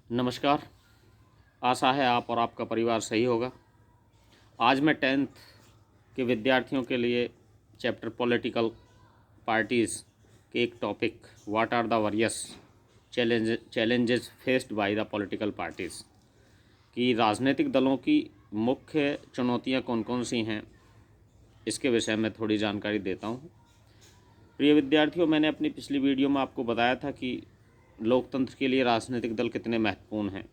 नमस्कार। आशा है आप और आपका परिवार सही होगा। आज मैं 10th के विद्यार्थियों के लिए चैप्टर पॉलिटिकल पार्टीज़ के एक topic what are the various challenges faced by the political parties कि राजनीतिक दलों की मुख्य चुनौतियां कौन कौन सी हैं, इसके विषय में थोड़ी जानकारी देता हूं। प्रिय विद्यार्थियों, मैंने अपनी पिछली वीडियो में आपको बताया था कि लोकतंत्र के लिए राजनीतिक दल कितने महत्वपूर्ण हैं।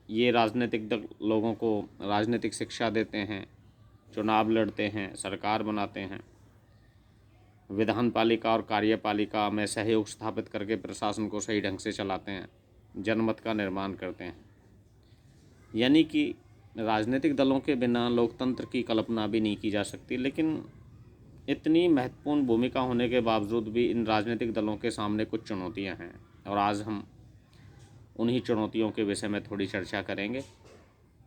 ये राजनीतिक दल लोगों को राजनीतिक शिक्षा देते हैं, चुनाव लड़ते हैं, सरकार बनाते हैं, विधान पालिका और कार्यपालिका में सहयोग स्थापित करके प्रशासन को सही ढंग से चलाते हैं, जनमत का निर्माण करते हैं। यानी कि राजनीतिक दलों के बिना लोकतंत्र की कल्पना भी नहीं की जा सकती। लेकिन इतनी महत्वपूर्ण भूमिका होने के बावजूद भी इन राजनीतिक दलों के सामने कुछ चुनौतियां हैं और आज हम उन्हीं चुनौतियों के विषय में थोड़ी चर्चा करेंगे।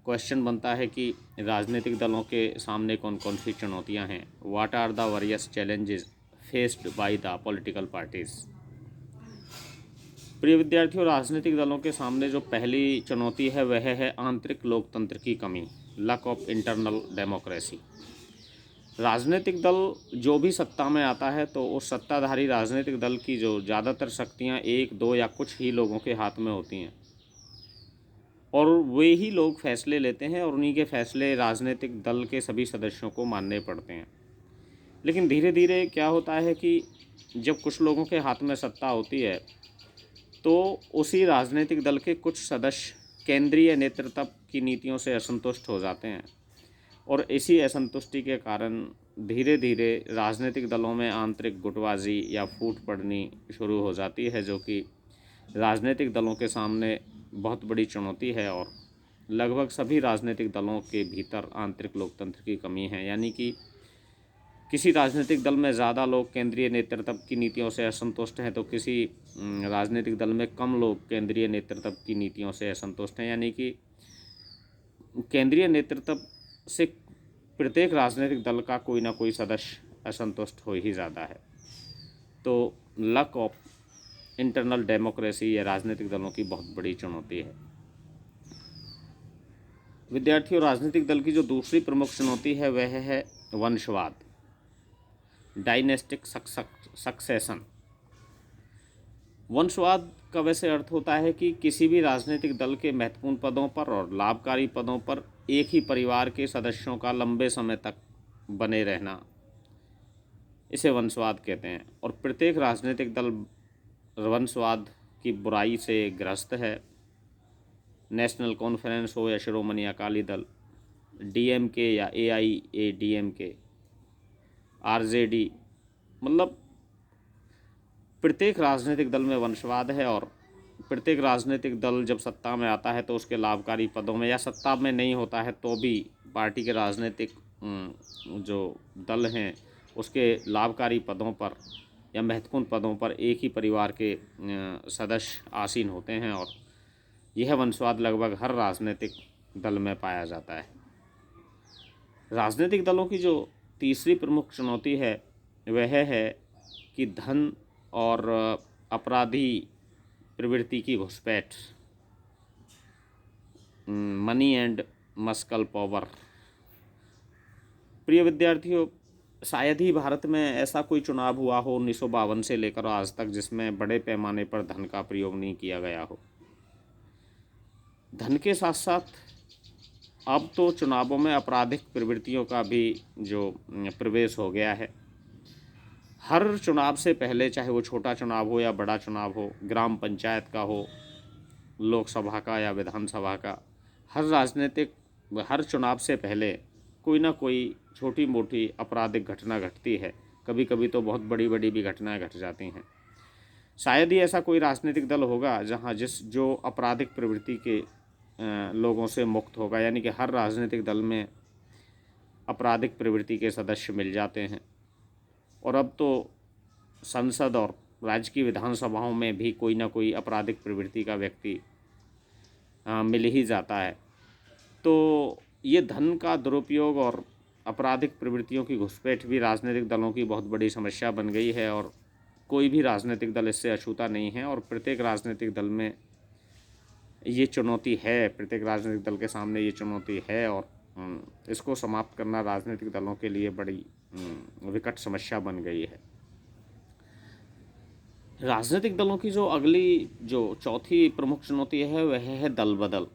क्वेश्चन बनता है कि राजनीतिक दलों के सामने कौन कौन सी चुनौतियां हैं। What are the various challenges faced by the political parties. प्रिय विद्यार्थियों, राजनीतिक दलों के सामने जो पहली चुनौती है वह है आंतरिक लोकतंत्र की कमी, लैक ऑफ इंटरनल डेमोक्रेसी। राजनीतिक दल जो भी सत्ता में आता है तो उस सत्ताधारी राजनीतिक दल की जो ज़्यादातर शक्तियां एक दो या कुछ ही लोगों के हाथ में होती हैं और वे ही लोग फैसले लेते हैं और उन्हीं के फैसले राजनीतिक दल के सभी सदस्यों को मानने पड़ते हैं। लेकिन धीरे धीरे क्या होता है कि जब कुछ लोगों के हाथ में सत्ता होती है तो उसी राजनीतिक दल के कुछ सदस्य केंद्रीय नेतृत्व की नीतियों से असंतुष्ट हो जाते हैं और इसी असंतुष्टि के कारण धीरे धीरे राजनीतिक दलों में आंतरिक गुटबाजी या फूट पड़नी शुरू हो जाती है, जो कि राजनीतिक दलों के सामने बहुत बड़ी चुनौती है। और लगभग सभी राजनीतिक दलों के भीतर आंतरिक लोकतंत्र की कमी है। यानी कि किसी राजनीतिक दल में ज़्यादा लोग केंद्रीय नेतृत्व की नीतियों से असंतुष्ट हैं तो किसी राजनीतिक दल में कम लोग केंद्रीय नेतृत्व की नीतियों से असंतुष्ट हैं। यानी कि केंद्रीय नेतृत्व से प्रत्येक राजनीतिक दल का कोई ना कोई सदस्य असंतुष्ट हो ही जाता है। तो लैक ऑफ इंटरनल डेमोक्रेसी ये राजनीतिक दलों की बहुत बड़ी चुनौती है। विद्यार्थियों, राजनीतिक दल की जो दूसरी प्रमुख चुनौती है वह है वंशवाद, डायनेस्टिक सक्सेशन। वंशवाद का वैसे अर्थ होता है कि किसी भी राजनीतिक दल के महत्वपूर्ण पदों पर और लाभकारी पदों पर एक ही परिवार के सदस्यों का लंबे समय तक बने रहना, इसे वंशवाद कहते हैं। और प्रत्येक राजनीतिक दल वंशवाद की बुराई से ग्रस्त है। नेशनल कॉन्फ्रेंस हो या शिरोमणि अकाली दल, डीएमके या एआईएडीएमके, आरजेडी, मतलब प्रत्येक राजनीतिक दल में वंशवाद है। और प्रत्येक राजनीतिक दल जब सत्ता में आता है तो उसके लाभकारी पदों में, या सत्ता में नहीं होता है तो भी पार्टी के राजनीतिक जो दल हैं उसके लाभकारी पदों पर या महत्वपूर्ण पदों पर एक ही परिवार के सदस्य आसीन होते हैं। और यह वंशवाद लगभग हर राजनीतिक दल में पाया जाता है। राजनीतिक दलों की जो तीसरी प्रमुख चुनौती है वह है कि धन और अपराधी प्रवृत्ति की घुसपैठ, मनी एंड मस्कल पावर। प्रिय विद्यार्थियों, शायद ही भारत में ऐसा कोई चुनाव हुआ हो 1952 से लेकर आज तक जिसमें बड़े पैमाने पर धन का प्रयोग नहीं किया गया हो। धन के साथ साथ अब तो चुनावों में आपराधिक प्रवृत्तियों का भी जो प्रवेश हो गया है। हर चुनाव से पहले, चाहे वो छोटा चुनाव हो या बड़ा चुनाव हो, ग्राम पंचायत का हो, लोकसभा का या विधानसभा का, हर चुनाव से पहले कोई ना कोई छोटी मोटी आपराधिक घटना घटती है। कभी कभी तो बहुत बड़ी बड़ी भी घटनाएं घट जाती हैं। शायद ही ऐसा कोई राजनीतिक दल होगा जहां जो आपराधिक प्रवृत्ति के लोगों से मुक्त होगा। यानी कि हर राजनीतिक दल में आपराधिक प्रवृत्ति के सदस्य मिल जाते हैं। और अब तो संसद और राज्य की विधानसभाओं में भी कोई ना कोई आपराधिक प्रवृत्ति का व्यक्ति मिल ही जाता है। तो ये धन का दुरुपयोग और आपराधिक प्रवृत्तियों की घुसपैठ भी राजनीतिक दलों की बहुत बड़ी समस्या बन गई है और कोई भी राजनीतिक दल इससे अछूता नहीं है। और प्रत्येक राजनीतिक दल में ये चुनौती है, प्रत्येक राजनीतिक दल के सामने ये चुनौती है और इसको समाप्त करना राजनीतिक दलों के लिए बड़ी विकट समस्या बन गई है। राजनीतिक दलों की जो चौथी प्रमुख चुनौती है वह है दल बदल।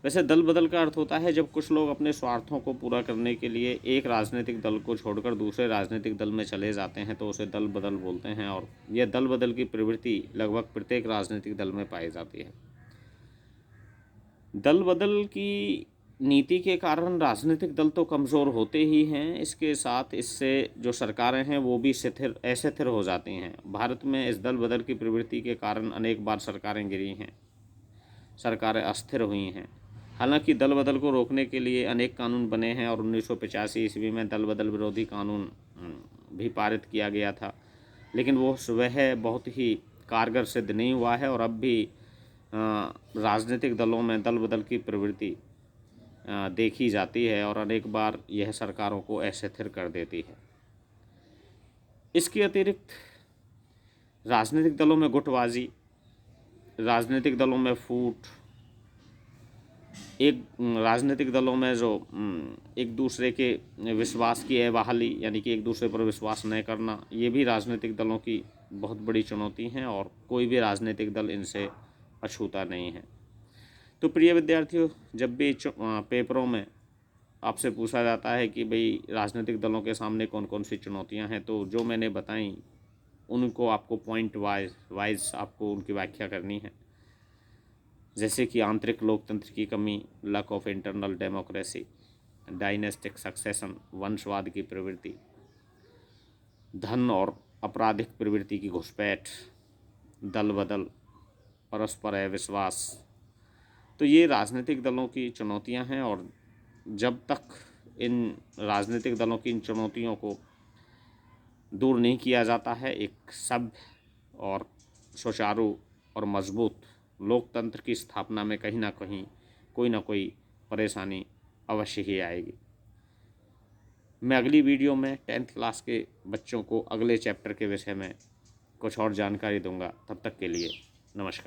वैसे दल बदल का अर्थ होता है जब कुछ लोग अपने स्वार्थों को पूरा करने के लिए एक राजनीतिक दल को छोड़कर दूसरे राजनीतिक दल में चले जाते हैं तो उसे दल बदल बोलते हैं, और यह दल बदल की प्रवृत्ति लगभग प्रत्येक राजनीतिक दल में पाई जाती है। दल बदल की नीति के कारण राजनीतिक दल तो कमज़ोर होते ही हैं, इसके साथ इससे जो सरकारें हैं वो भी अस्थिर हो जाती हैं। भारत में इस दल बदल की प्रवृत्ति के कारण अनेक बार सरकारें गिरी हैं, सरकारें अस्थिर हुई हैं। हालांकि दल बदल को रोकने के लिए अनेक कानून बने हैं और 1985 ईस्वी में दल बदल विरोधी कानून भी पारित किया गया था, लेकिन वह बहुत ही कारगर सिद्ध नहीं हुआ है और अब भी राजनीतिक दलों में दल बदल की प्रवृत्ति देखी जाती है और अनेक बार यह सरकारों को अस्थिर कर देती है। इसके अतिरिक्त राजनीतिक दलों में गुटबाजी, राजनीतिक दलों में फूट, राजनीतिक दलों में जो एक दूसरे के विश्वास की अबहाली यानी कि एक दूसरे पर विश्वास न करना, ये भी राजनीतिक दलों की बहुत बड़ी चुनौती हैं और कोई भी राजनीतिक दल इनसे अछूता नहीं है। तो प्रिय विद्यार्थियों, जब भी पेपरों में आपसे पूछा जाता है कि भाई राजनीतिक दलों के सामने कौन कौन सी चुनौतियां हैं, तो जो मैंने बताई उनको आपको पॉइंट वाइज आपको उनकी व्याख्या करनी है। जैसे कि आंतरिक लोकतंत्र की कमी, lack of internal democracy, dynastic succession, वंशवाद की प्रवृत्ति, धन और आपराधिक प्रवृत्ति की घुसपैठ, दल बदल, परस्पर अविश्वास। तो ये राजनीतिक दलों की चुनौतियां हैं और जब तक इन राजनीतिक दलों की इन चुनौतियों को दूर नहीं किया जाता है, एक सभ्य और सुचारू और मजबूत लोकतंत्र की स्थापना में कहीं ना कहीं कोई ना कोई परेशानी अवश्य ही आएगी। मैं अगली वीडियो में 10th क्लास के बच्चों को अगले चैप्टर के विषय में कुछ और जानकारी दूंगा। तब तक के लिए नमस्कार।